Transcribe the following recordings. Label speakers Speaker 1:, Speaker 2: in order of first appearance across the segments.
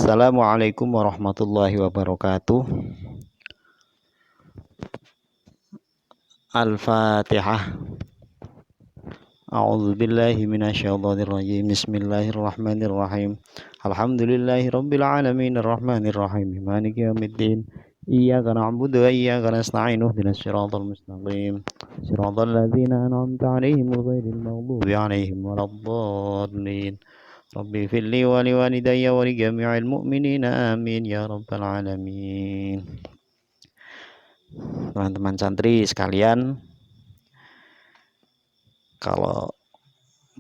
Speaker 1: Assalamualaikum warahmatullahi wabarakatuh. Al-Fatihah. A'udzu billahi minasyaitonir rajim. Bismillahirrahmanirrahim. Alhamdulillahi rabbil alamin arrahmanir rahim. Maliki yaumiddin. Iyyaka na'budu wa iyyaka nasta'in. Ihdinas siratal mustaqim. Siratal ladzina an'amta 'alaihim ghairil maghdubi 'alaihim waladdallin. Rabbi firli wa liwalidayya wa li jami'il mu'minina amin ya rabbal alamin. Teman-teman santri sekalian, kalau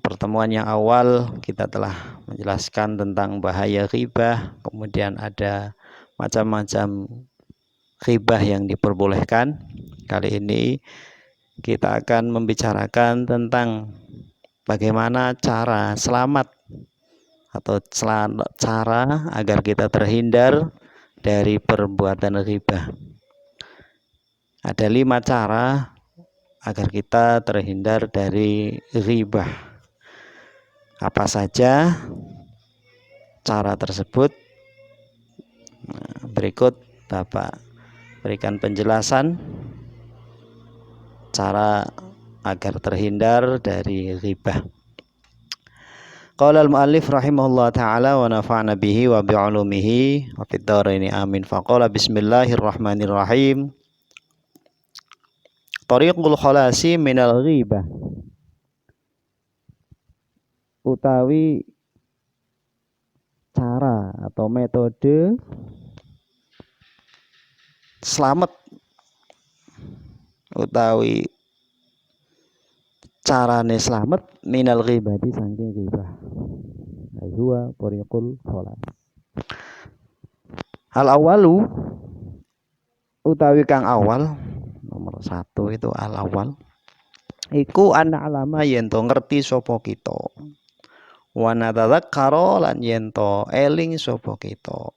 Speaker 1: pertemuan yang awal kita telah menjelaskan tentang bahaya ghibah, kemudian ada macam-macam ghibah yang diperbolehkan. Kali ini kita akan membicarakan tentang bagaimana cara selamat atau cara agar kita terhindar dari perbuatan ghibah. Ada 5 cara agar kita terhindar dari ghibah. Apa saja cara tersebut? Berikut Bapak berikan penjelasan cara agar terhindar dari ghibah. Qala al-muallif rahimahullah ta'ala wa nafa'na bihi wa bi'ulumihi wa fid dharaini amin. Faqala bismillahirrahmanirrahim. Tariqul khalasi minal ghibah, utawi cara atau metode selamat utawi carane selamat minal ghibati saking ghibah. Huwa tariqul khalas. Al awalu utawi kang awal, nomor 1 itu al awal iku ana alama yen to ngerti sapa kita, wa natadzakkara lan yen to eling sapa kita,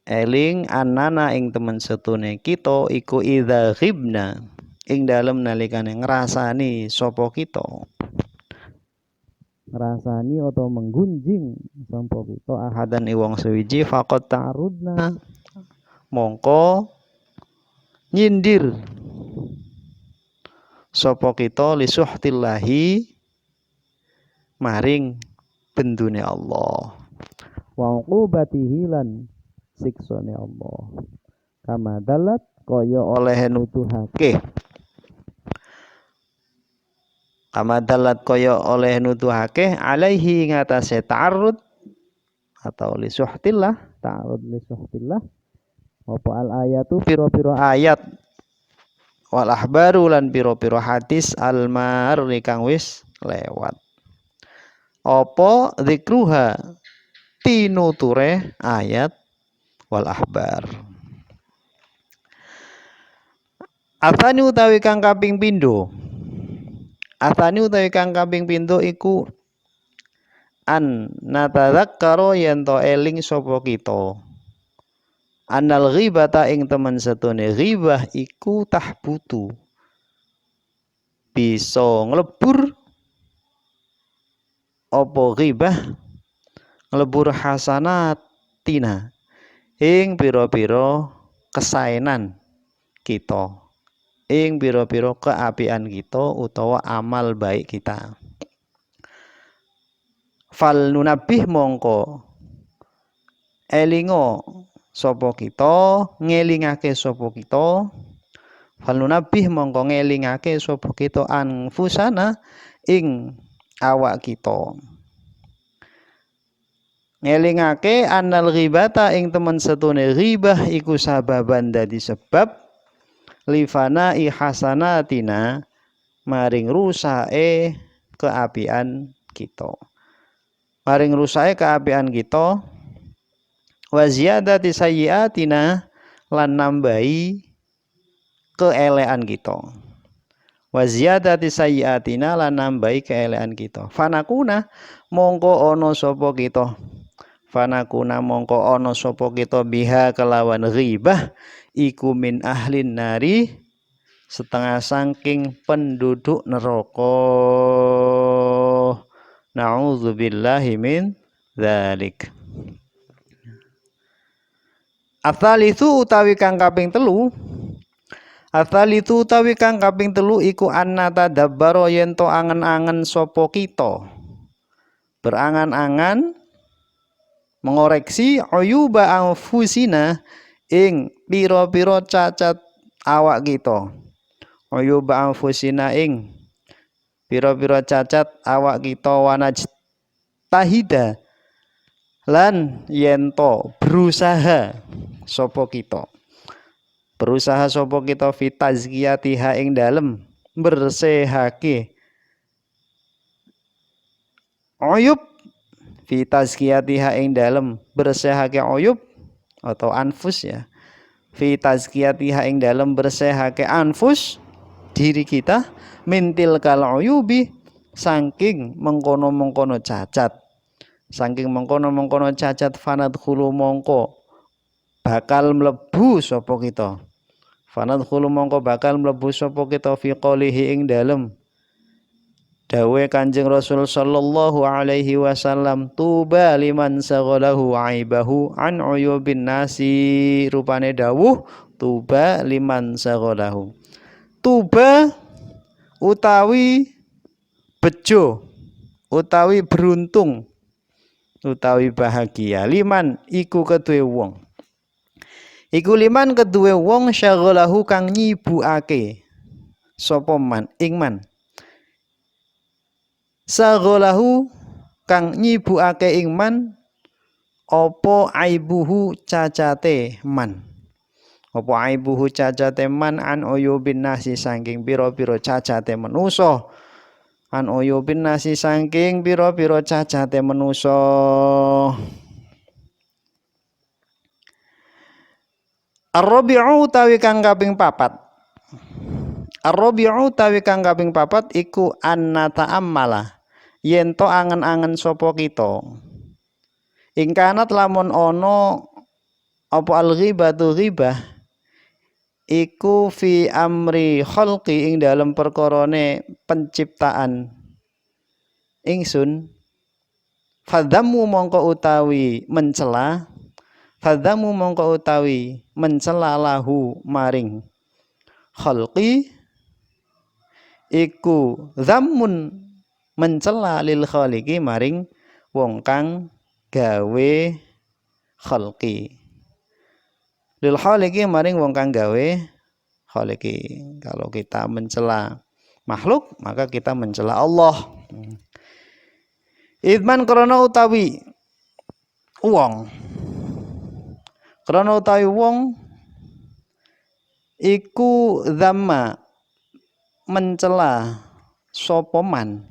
Speaker 1: eling annana ing temen setune kita iku idza ghibna ing dalem nalikane ngrasani sapa kita, ngrasani atau menggunjing sapa kita ahadan wong suwiji faqat ta'rudna mongko nyindir sapa kita li suhtillahi maring bendune Allah, wa uqubatihi lan siksane Allah, kama dalat kaya oleh nuduhake, kama dalat kaya oleh nuduhake alaihi ngatasé ta'arud atau li suhtillah, ta'arud li suhtillah apa al ayatu piro-piro ayat wal ahbaru lan piro-piro hadis al marri kang wis lewat, apa zikruha tinuture ayat wal ahbar. Atsani utawi kang kaping pindho, atsani utawi kang kaping pindho iku an natadzakkara yen to eling sapa kita, anal ghibata ing temen setune ghibah iku tahbutu bisa nglebur apa ghibah nglebur hasanatina ing pira-pira kesaenan kita, ing pira-pira keapian kita utawa amal baik kita. Fal nunabih mongko elingo sapa kita, ngelingake sapa kita, falunabih mongko ngelingake sapa kita anfusana ing awak kita, ngelingake annal ghibata ing temen setune ghibah iku sababan dadi sebab lifana ihasanatina maring rusake keapian kita, maring rusake keapian kita, wa ziyadati sayyiatina lan nambahi keelekan kita, wa ziyadati sayyiatina lan nambahi keelekan kita, fanakuna mongko ana sapa kita, fanakuna mongko ana sapa kita biha kelawan ghibah iku min ahlin nari setengah saking penduduk neraka. Na'udzubillahi min dzalik. Atsalitsu utawi kang kaping telu. Atsalitsu utawi kang kaping telu iku annata dabbaro yen to angen-angen sapa kita. Berangan-angan mengoreksi uyuba anfusina ing pira-pira cacat awak kita. Uyuba anfusina ing pira-pira cacat awak kita wanaj tahida lan yento berusaha sapa kita fitazkiyatiha ing dalem bersihake uyub fitazkiyatiha ing dalem bersihake uyub atau anfus ya fitazkiyatiha ing dalem bersihake anfus diri kita mintil kal uyubi saking mengkono-mengkono cacat fanad khulu mongko bakal mlebu sapa kita fi qolihi ing dalem dawe Kanjeng Rasul sallallahu alaihi wasallam tuba liman saghalahu aibahu an uyubin nasi rupane dawuh tuba liman saghalahu tuba utawi bejo utawi beruntung utawi bahagia liman iku keduwe wong syaghalahu kang nyibukake sapa man ing man saghalahu kang nyibukake ing man apa aibuhu cacate man an uyubin nasi saking pira-pira cacate manusa an uyubin nasi saking pira-pira cacate manusa. Ar-rabi'u tawi kang kaping papat iku annata'ammala yen to angen-angen sapa kita ing kanat lamun ana apa al-ghibatu ghibah iku fi amri khalqi ing dalam perkarane penciptaan ingsun fadzamu mongko utawi mencela lahu maring khalqi iku zammun mencela lil khaliqi maring wong kang gawe khalqi lil khaliqi maring wong kang gawe khaliqi. Kalau kita mencela makhluk maka kita mencela Allah. Idman krana utawi wong iku dzamma mencela sapa man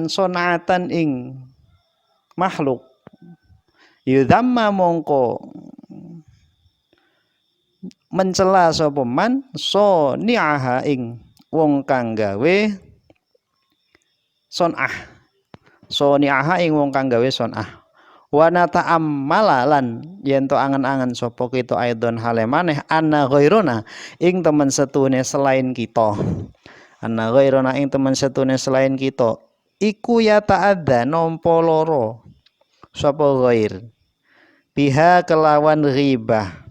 Speaker 1: sonatan ing makhluk yudhamma mongko mencela sapa man soni'aha ing wong kang gawe son'ah wa nata'ammalalan yen to angen-angen sapa kita aidon hale maneh anna ghairuna ing temen setune selain kita iku ya ta'adza nampa lara sapa ghair biha kelawan ghibah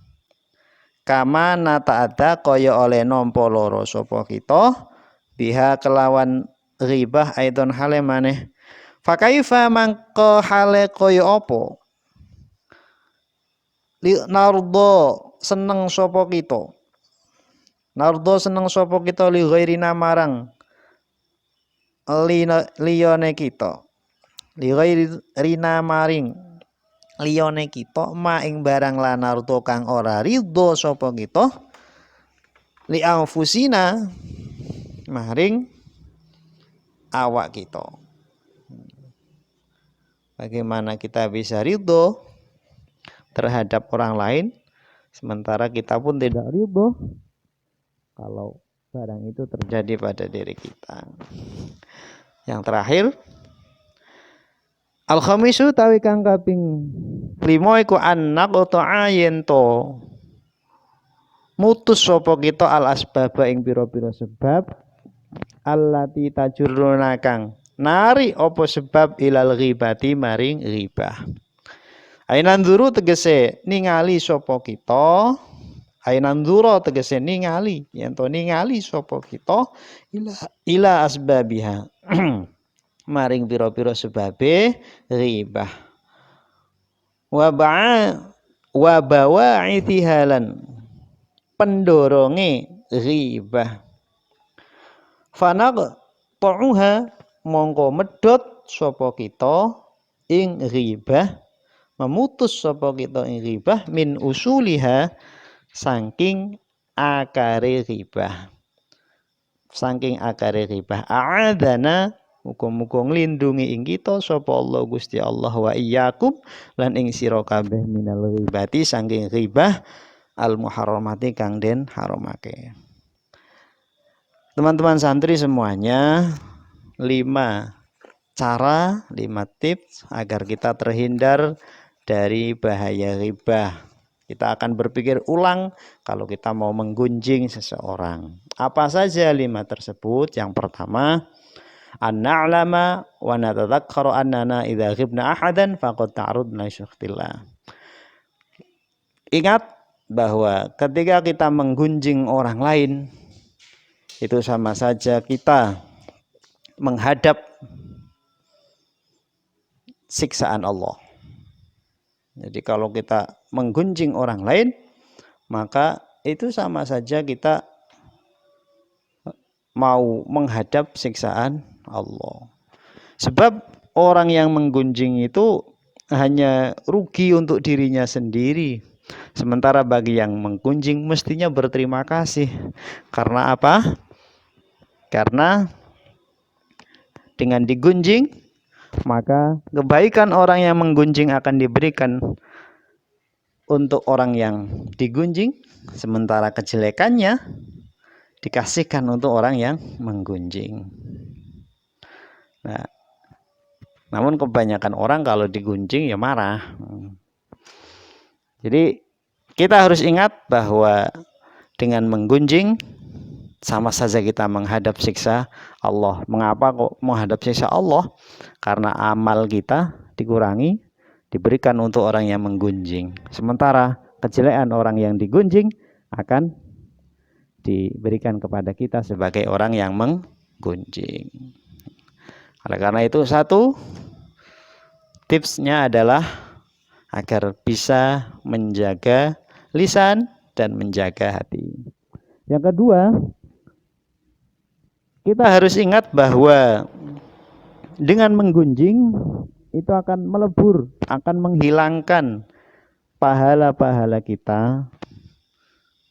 Speaker 1: kama nata'adza kaya oleh nampa lara sapa kita biha kelawan ghibah aidon hale maneh fakaifa mangko hale kaya apa li nardo seneng sapa kita li ghairina marang liyane kita li ghairina maring liyane kita ma ing barang lanardo kang ora ridho sapa kita li anfusina maring awak kita. Bagaimana kita bisa ridho terhadap orang lain sementara kita pun tidak ridho kalau barang itu terjadi pada diri kita. Yang terakhir al-khamisu tawi kang kaping 5 iku annaqta'a yen to mutus sapa kita al asbaba ing pira-pira sebab allati tajurruna kang nari apa sebab ilal ghibati maring ghibah. Ainanzuru tegese ningali sapa kita, ainanzura tegese ningali, yen to ningali sapa kita ila asbabiha. Maring pira-pira sebabe ghibah. Wa bawa'ithiha lan pendoronge ghibah. Fanaq ta'uha mongko medhot sapa kita ing ghibah, memutus sapa kita ing ghibah min usuliha saking akare ghibah. Saking akare ghibah. A'adzana muga-muga nglindungi ing kita sapa Allah Gusti Allah wa iyyakum lan ing sira kabeh minal ghibati saking ghibah al muharramati kang den haramake. Teman-teman santri semuanya, 5 cara, 5 tips agar kita terhindar dari bahaya ghibah. Kita akan berpikir ulang kalau kita mau menggunjing seseorang. Apa saja 5 tersebut? Yang pertama, an-na'lama wa natadzakkara annana idza ghibna ahadan faqad ta'arudna syukhtillah. Ingat bahwa ketika kita menggunjing orang lain, itu sama saja kita menghadap siksaan Allah. Jadi kalau kita menggunjing orang lain, maka itu sama saja kita mau menghadap siksaan Allah. Sebab orang yang menggunjing itu hanya rugi untuk dirinya sendiri. Sementara bagi yang menggunjing mestinya berterima kasih. Karena apa? Karena dengan digunjing, maka kebaikan orang yang menggunjing akan diberikan untuk orang yang digunjing, sementara kejelekannya dikasihkan untuk orang yang menggunjing. Nah, namun kebanyakan orang kalau digunjing ya marah. Jadi kita harus ingat bahwa dengan menggunjing sama saja kita menghadap siksa Allah. Mengapa kok menghadap siksa Allah? Karena amal kita dikurangi, diberikan untuk orang yang menggunjing. Sementara kejelekan orang yang digunjing akan diberikan kepada kita sebagai orang yang menggunjing. Oleh karena itu, 1 tipsnya adalah agar bisa menjaga lisan dan menjaga hati. Yang kedua, kita harus ingat bahwa dengan menggunjing itu akan melebur, akan menghilangkan pahala-pahala kita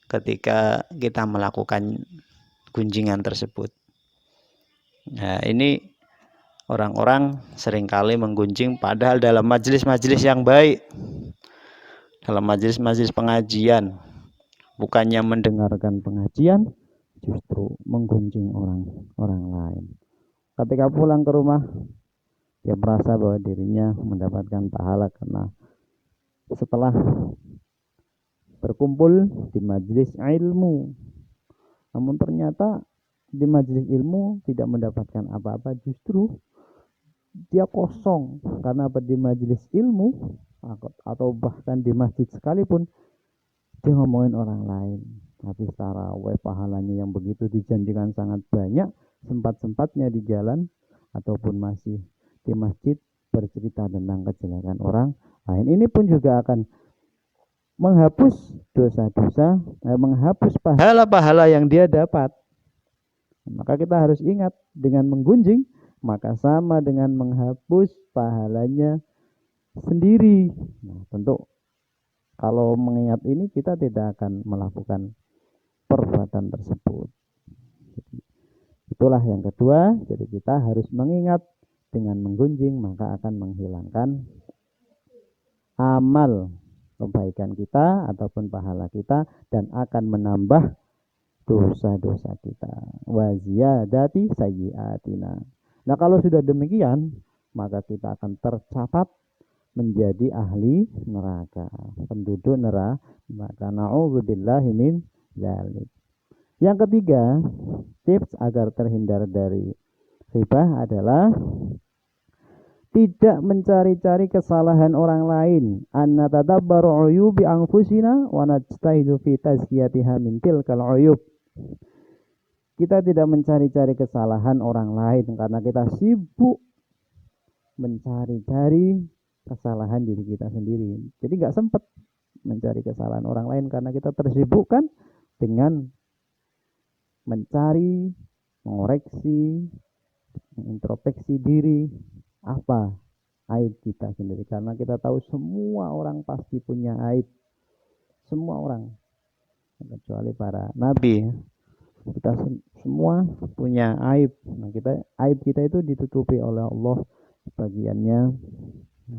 Speaker 1: ketika kita melakukan gunjingan tersebut. Nah, ini orang-orang seringkali menggunjing padahal dalam majelis-majelis yang baik, dalam majelis-majelis pengajian, bukannya mendengarkan pengajian, justru menggunjing orang lain. Ketika pulang ke rumah, dia merasa bahwa dirinya mendapatkan pahala karena setelah berkumpul di majelis ilmu. Namun ternyata di majelis ilmu tidak mendapatkan apa-apa, justru dia kosong. Karena di majelis ilmu atau bahkan di masjid sekalipun, dia ngomongin orang lain. Tapi tarawih pahalanya yang begitu dijanjikan sangat banyak, sempat-sempatnya di jalan ataupun masih di masjid bercerita tentang kejelekan orang lain. Ini pun juga akan menghapus dosa-dosa, menghapus pahala-pahala yang dia dapat. Maka kita harus ingat, dengan menggunjing maka sama dengan menghapus pahalanya sendiri. Nah, tentu kalau mengingat ini kita tidak akan melakukan perbuatan tersebut. Itulah yang kedua. Jadi kita harus mengingat dengan menggunjing maka akan menghilangkan amal kebaikan kita ataupun pahala kita dan akan menambah dosa-dosa kita. Wa ziyadati sayyiatina. Nah, kalau sudah demikian, maka kita akan tercatat menjadi ahli neraka, penduduk neraka. Na'udzubillahi min dzalik. Yang ketiga, tips agar terhindar dari ghibah adalah tidak mencari-cari kesalahan orang lain. Anna tadabbaru uyubi anfusina wa najtahidu fi tazkiyatiha min tilkal uyub. Kita tidak mencari-cari kesalahan orang lain karena kita sibuk mencari-cari kesalahan diri kita sendiri. Jadi nggak sempat mencari kesalahan orang lain karena kita tersibukkan dengan mencari, mengoreksi, mengintrospeksi diri apa aib kita sendiri, karena kita tahu semua orang pasti punya aib, semua orang kecuali para nabi. Kita semua punya aib. Nah, aib kita itu ditutupi oleh Allah sebagiannya.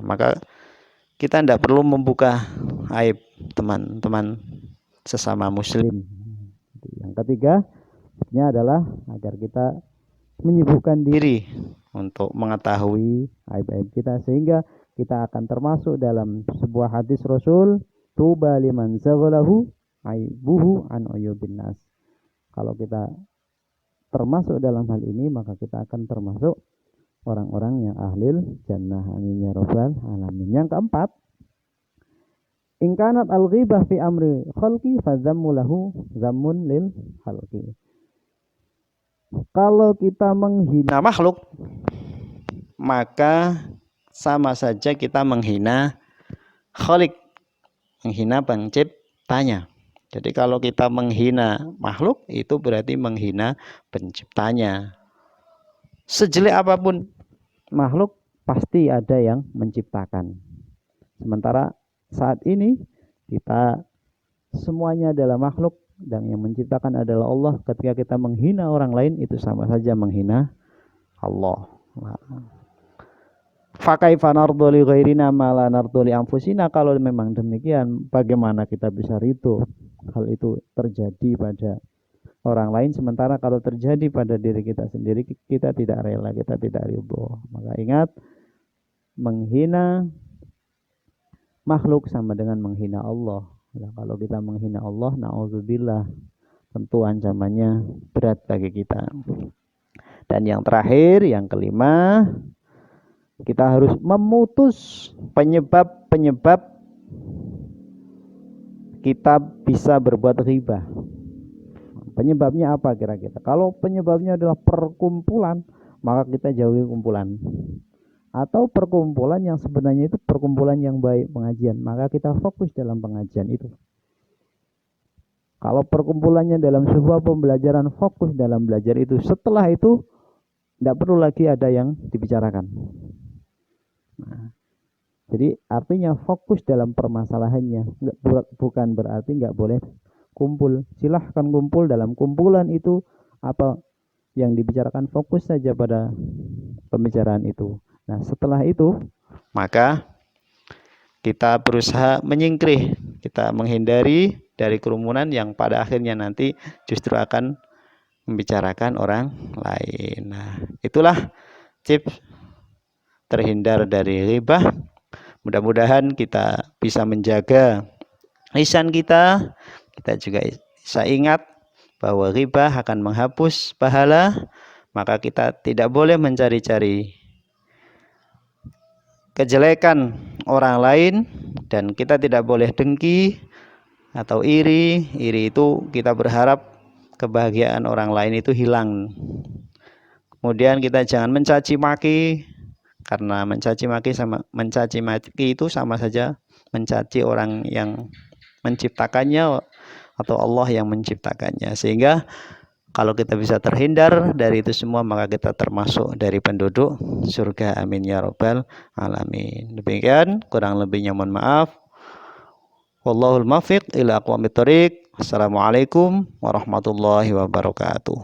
Speaker 1: Maka kita tidak perlu membuka aib teman-teman sesama muslim. Yang ketiganya adalah agar kita menyibukkan diri untuk mengetahui aib-aib kita, sehingga kita akan termasuk dalam sebuah hadis Rasul, tuba liman zaghalahu aibuhu an uyubin nas. Kalau kita termasuk dalam hal ini, maka kita akan termasuk orang-orang yang ahlil jannah. Amin ya rabbal alamin. Yang keempat, in kanat al-ghibah fi amri khalqi fa dzammu lahu zammun lil khalqi. Kalau kita menghina makhluk, maka sama saja kita menghina khalik, menghina penciptanya. Jadi kalau kita menghina makhluk, itu berarti menghina penciptanya. Sejelek apapun makhluk, pasti ada yang menciptakan. Sementara saat ini kita semuanya adalah makhluk dan yang menciptakan adalah Allah. Ketika kita menghina orang lain, itu sama saja menghina Allah. Fakaifa nardu li ghairina ma la nardu li anfusina. Kalau memang demikian, bagaimana kita bisa ridho hal itu terjadi pada orang lain, sementara kalau terjadi pada diri kita sendiri kita tidak rela, kita tidak ridho. Maka ingat, menghina makhluk sama dengan menghina Allah. Nah, kalau kita menghina Allah, na'udzubillah, tentu ancamannya berat bagi kita. Dan yang terakhir, yang kelima, kita harus memutus penyebab-penyebab kita bisa berbuat ghibah. Penyebabnya apa kira-kira? Kalau penyebabnya adalah perkumpulan, maka kita jauhi kumpulan. Atau perkumpulan yang sebenarnya itu perkumpulan yang baik, pengajian, maka kita fokus dalam pengajian itu. Kalau perkumpulannya dalam sebuah pembelajaran, fokus dalam belajar itu. Setelah itu tidak perlu lagi ada yang dibicarakan. Nah, jadi artinya fokus dalam permasalahannya, bukan berarti nggak boleh kumpul. Silahkan kumpul, dalam kumpulan itu apa yang dibicarakan, fokus saja pada pembicaraan itu. Nah, setelah itu maka kita berusaha menyingkir, kita menghindari dari kerumunan yang pada akhirnya nanti justru akan membicarakan orang lain. Nah, itulah tips terhindar dari ghibah. Mudah-mudahan kita bisa menjaga lisan kita. Kita juga bisa ingat bahwa ghibah akan menghapus pahala. Maka kita tidak boleh mencari-cari kejelekan orang lain, dan kita tidak boleh dengki atau iri. Iri itu kita berharap kebahagiaan orang lain itu hilang. Kemudian kita jangan mencaci maki, karena mencaci maki itu sama saja mencaci orang yang menciptakannya atau Allah yang menciptakannya. Sehingga kalau kita bisa terhindar dari itu semua, maka kita termasuk dari penduduk surga. Amin ya rabbal alamin. Demikian, kurang lebihnya mohon maaf. Wallahul muwaffiq ila aqwamit thoriq. Assalamualaikum warahmatullahi wabarakatuh.